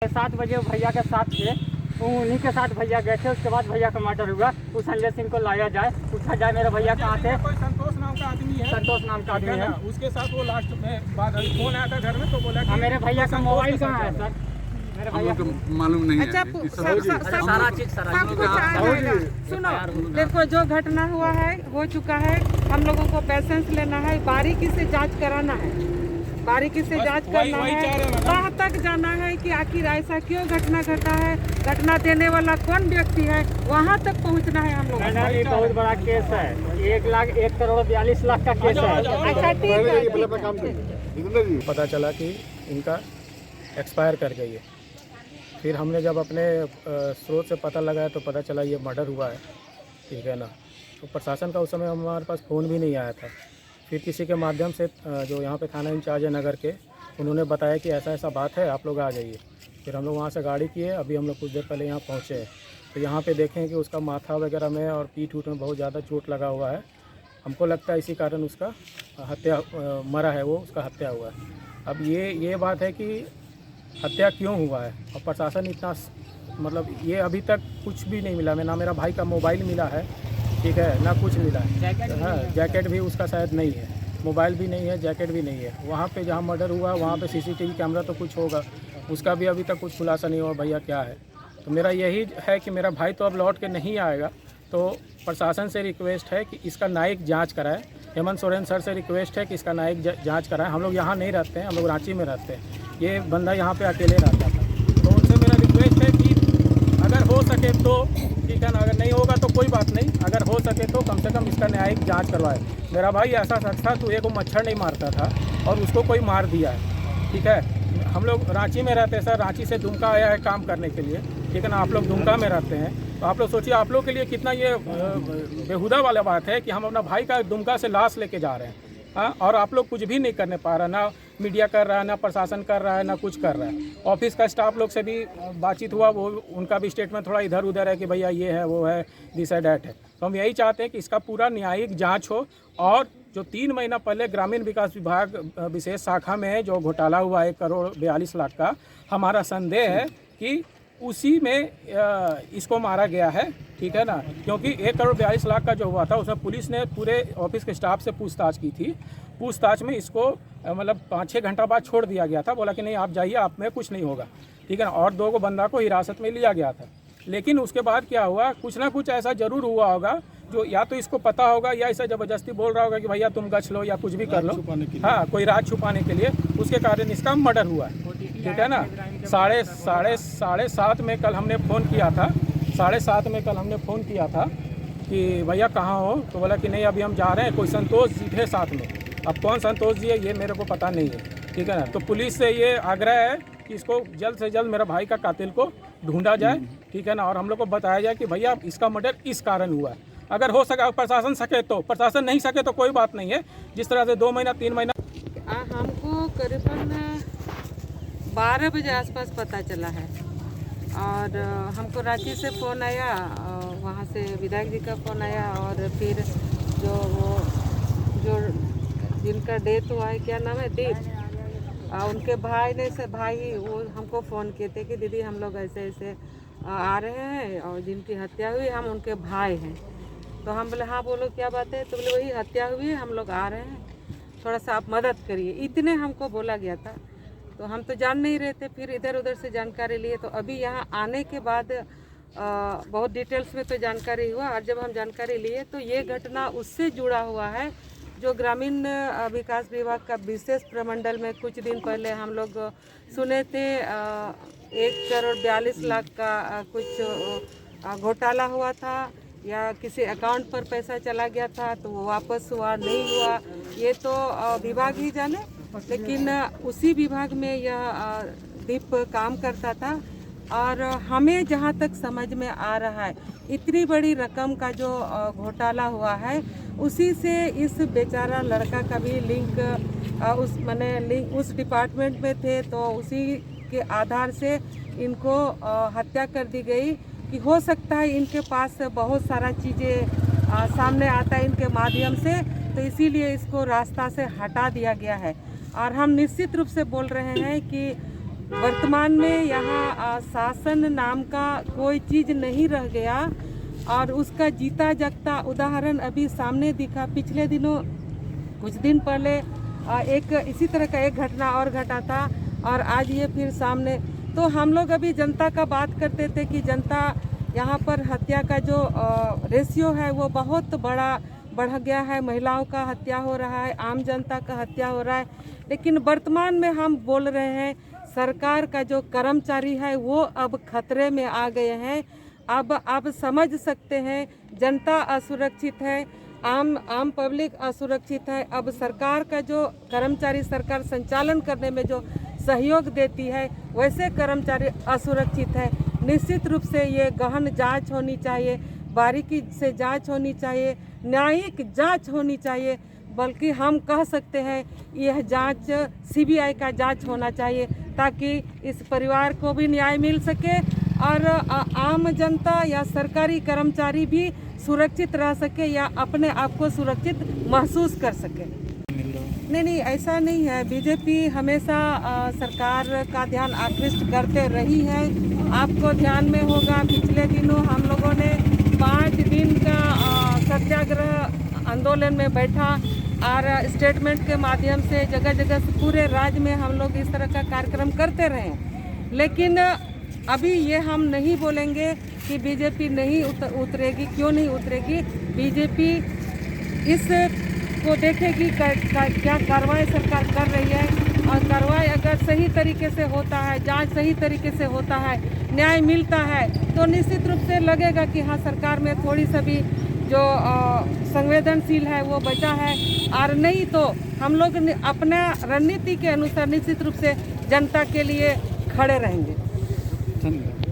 7 बजे भैया के साथ थे, उन्हीं के साथ भैया गए थे। उसके बाद भैया का मर्डर हुआ। उस संजय सिंह को लाया जाए, पूछा जाए मेरे भैया कहाँ थे। कोई संतोष नाम का आदमी है, संतोष नाम का आदमी है, उसके साथ वो लास्ट में बात फोन आया था घर में, तो बोला कि मेरे भैया का मोबाइल कहाँ है सर, मेरे भैया को मालूम नहीं अच्छा, है। सारा चीज सब कुछ आएगा। सुनो, देखो जो घटना हुआ है हो चुका है। हम लोगों को पेशेंस लेना है, बारीकी से जांच कराना है, बारीकी से जांच करना है, वहाँ तक जाना है कि आखिर ऐसा क्यों घटना घटा है, घटना देने वाला कौन व्यक्ति है, वहाँ तक पहुँचना है हम लोग। ये बहुत बड़ा केस है, 1,42,00,000 का केस है। अच्छा ठीक है। पता चला कि इनका एक्सपायर कर गई है। फिर हमने जब अपने स्रोत से पता लगाया तो पता चला ये मर्डर हुआ है, ठीक है ना। तो प्रशासन का उस समय हमारे पास फ़ोन भी नहीं आया था। फिर किसी के माध्यम से जो यहाँ पे थाना इंचार्ज है नगर के, उन्होंने बताया कि ऐसा ऐसा बात है, आप लोग आ जाइए। फिर हम लोग वहाँ से गाड़ी किए, अभी हम लोग कुछ देर पहले यहाँ पहुँचे हैं। तो यहाँ पे देखें कि उसका माथा वगैरह में और पीठ उठ में बहुत ज़्यादा चोट लगा हुआ है। हमको लगता है इसी कारण उसका हत्या मरा है, वो उसका हत्या हुआ है। अब ये बात है कि हत्या क्यों हुआ है, और प्रशासन इतना मतलब ये अभी तक कुछ भी नहीं मिला। ना मेरा भाई का मोबाइल मिला है, ठीक है, ना कुछ मिला है। हाँ, जैकेट भी उसका शायद नहीं है, मोबाइल भी नहीं है, जैकेट भी नहीं है। वहाँ पे जहाँ मर्डर हुआ वहाँ पे सीसीटीवी कैमरा तो कुछ होगा, उसका भी अभी तक कुछ खुलासा नहीं हुआ भैया क्या है। तो मेरा यही है कि मेरा भाई तो अब लौट के नहीं आएगा, तो प्रशासन से रिक्वेस्ट है कि इसका न्यायिक जाँच कराए। हेमंत सोरेन सर से रिक्वेस्ट है कि इसका न्यायिक जाँच कराएं। हम लोग यहाँ नहीं रहते हैं, हम लोग रांची में रहते हैं, ये बंदा यहाँ पे अकेले रहता था। तो उनसे मेरा रिक्वेस्ट है कि अगर हो सके तो ठीक है ना, अगर नहीं होगा तो कोई बात नहीं, अगर हो सके तो कम से कम इसका न्यायिक जांच करवाए। मेरा भाई ऐसा शख्स था, तो एक मच्छर नहीं मारता था और उसको कोई मार दिया है, ठीक है। हम लोग रांची में रहते हैं सर, रांची से दुमका आया है काम करने के लिए, ठीक है ना। आप लोग दुमका में रहते हैं, तो आप लोग सोचिए आप लोग के लिए कितना ये बेहुदा वाला बात है कि हम अपना भाई का दुमका से लाश लेके जा रहे हैं। हाँ, और आप लोग कुछ भी नहीं करने पा रहे, ना मीडिया कर रहा है, ना प्रशासन कर रहा है, ना कुछ कर रहा है। ऑफिस का स्टाफ लोग से भी बातचीत हुआ, वो उनका भी स्टेटमेंट थोड़ा इधर उधर है कि भैया ये है वो है, दिस है डैट है। तो हम यही चाहते हैं कि इसका पूरा न्यायिक जांच हो, और जो 3 महीना पहले ग्रामीण विकास विभाग विशेष शाखा में जो घोटाला हुआ 1,42,00,000 का, हमारा संदेह है कि उसी में इसको मारा गया है, ठीक है ना। क्योंकि 1,42,00,000 का जो हुआ था उसमें पुलिस ने पूरे ऑफिस के स्टाफ से पूछताछ की थी। पूछताछ में इसको मतलब 5-6 घंटा बाद छोड़ दिया गया था, बोला कि नहीं आप जाइए, आप में कुछ नहीं होगा, ठीक है ना। और 2 बंदा को हिरासत में लिया गया था। लेकिन उसके बाद क्या हुआ, कुछ ना कुछ ऐसा ज़रूर हुआ होगा जो या तो इसको पता होगा या ऐसा ज़बरदस्ती बोल रहा होगा कि भैया तुम गछ लो या कुछ भी कर लो, हाँ, कोई राज छुपाने के लिए, उसके कारण इसका मर्डर हुआ है, ठीक है ना। 7:30 में कल हमने फ़ोन किया था, 7:30 में कल हमने फ़ोन किया था कि भैया कहाँ हो, तो बोला कि नहीं अभी हम जा रहे हैं, कोई संतोष जी थे साथ में। अब कौन संतोष जी है ये मेरे को पता नहीं है, ठीक है ना। तो पुलिस से ये आग्रह है कि इसको जल्द से जल्द मेरा भाई का कातिल को ढूंढा जाए, ठीक है ना, और हम लोग को बताया जाए कि भैया इसका मर्डर इस कारण हुआ है। अगर हो सके, प्रशासन सके तो, प्रशासन नहीं सके तो कोई बात नहीं है। जिस तरह से 2 महीना 3 महीना हमको करीबन 12 बजे आसपास पता चला है, और हमको रांची से फ़ोन आया, वहाँ से विधायक जी का फ़ोन आया, और फिर जो जिनका डेथ हुआ है, क्या नाम है, दीप, उनके भाई वो हमको फ़ोन किए थे कि दीदी हम लोग ऐसे ऐसे आ रहे हैं, और जिनकी हत्या हुई हम उनके भाई हैं। तो हम बोले हाँ बोलो क्या बात है, तो बोले वही हत्या हुई है, हम लोग आ रहे हैं, थोड़ा सा आप मदद करिए, इतने हमको बोला गया था। तो हम तो जान नहीं रहे थे, फिर इधर उधर से जानकारी लिए। तो अभी यहाँ आने के बाद बहुत डिटेल्स में तो जानकारी हुआ, और जब हम जानकारी लिए तो ये घटना उससे जुड़ा हुआ है जो ग्रामीण विकास विभाग का विशेष प्रमंडल में कुछ दिन पहले हम लोग सुने थे 1,42,00,000 का कुछ घोटाला हुआ था, या किसी अकाउंट पर पैसा चला गया था तो वो वापस हुआ नहीं हुआ, ये तो विभाग ही जाने। लेकिन उसी विभाग में यह दीप काम करता था, और हमें जहाँ तक समझ में आ रहा है इतनी बड़ी रकम का जो घोटाला हुआ है, उसी से इस बेचारा लड़का का भी लिंक उस डिपार्टमेंट में थे, तो उसी के आधार से इनको हत्या कर दी गई। कि हो सकता है इनके पास बहुत सारा चीज़ें सामने आता है इनके माध्यम से, तो इसीलिए इसको रास्ता से हटा दिया गया है। और हम निश्चित रूप से बोल रहे हैं कि वर्तमान में यहाँ शासन नाम का कोई चीज़ नहीं रह गया और उसका जीता जागता उदाहरण अभी सामने दिखा। पिछले दिनों कुछ दिन पहले एक इसी तरह का एक घटना और घटा था और आज ये फिर सामने। तो हम लोग अभी जनता का बात करते थे कि जनता यहाँ पर हत्या का जो रेशियो है वो बहुत बड़ा बढ़ गया है। महिलाओं का हत्या हो रहा है, आम जनता का हत्या हो रहा है। लेकिन वर्तमान में हम बोल रहे हैं सरकार का जो कर्मचारी है वो अब खतरे में आ गए हैं। अब समझ सकते हैं जनता असुरक्षित है, आम पब्लिक असुरक्षित है। अब सरकार का जो कर्मचारी सरकार संचालन करने में जो सहयोग देती है वैसे कर्मचारी असुरक्षित है। निश्चित रूप से ये गहन जांच होनी चाहिए, बारीकी से जांच होनी चाहिए, न्यायिक जांच होनी चाहिए। बल्कि हम कह सकते हैं यह जांच सीबीआई का जांच होना चाहिए ताकि इस परिवार को भी न्याय मिल सके और आम जनता या सरकारी कर्मचारी भी सुरक्षित रह सके या अपने आप को सुरक्षित महसूस कर सके। नहीं, ऐसा नहीं है। बीजेपी हमेशा सरकार का ध्यान आकृष्ट करते रही है। आपको ध्यान में होगा पिछले दिनों हम लोगों ने 5 दिन का सत्याग्रह आंदोलन में बैठा और स्टेटमेंट के माध्यम से जगह जगह पूरे राज्य में हम लोग इस तरह का कार्यक्रम करते रहे। लेकिन अभी ये हम नहीं बोलेंगे कि बीजेपी नहीं उतरेगी। क्यों नहीं उतरेगी? बीजेपी इस को देखेगी क्या कार्रवाई सरकार कर रही है और कार्रवाई अगर सही तरीके से होता है, जांच सही तरीके से होता है, न्याय मिलता है तो निश्चित रूप से लगेगा कि हाँ सरकार में थोड़ी सा भी जो संवेदनशील है वो बचा है। और नहीं तो हम लोग अपना रणनीति के अनुसार निश्चित रूप से जनता के लिए खड़े रहेंगे। धन्यवाद।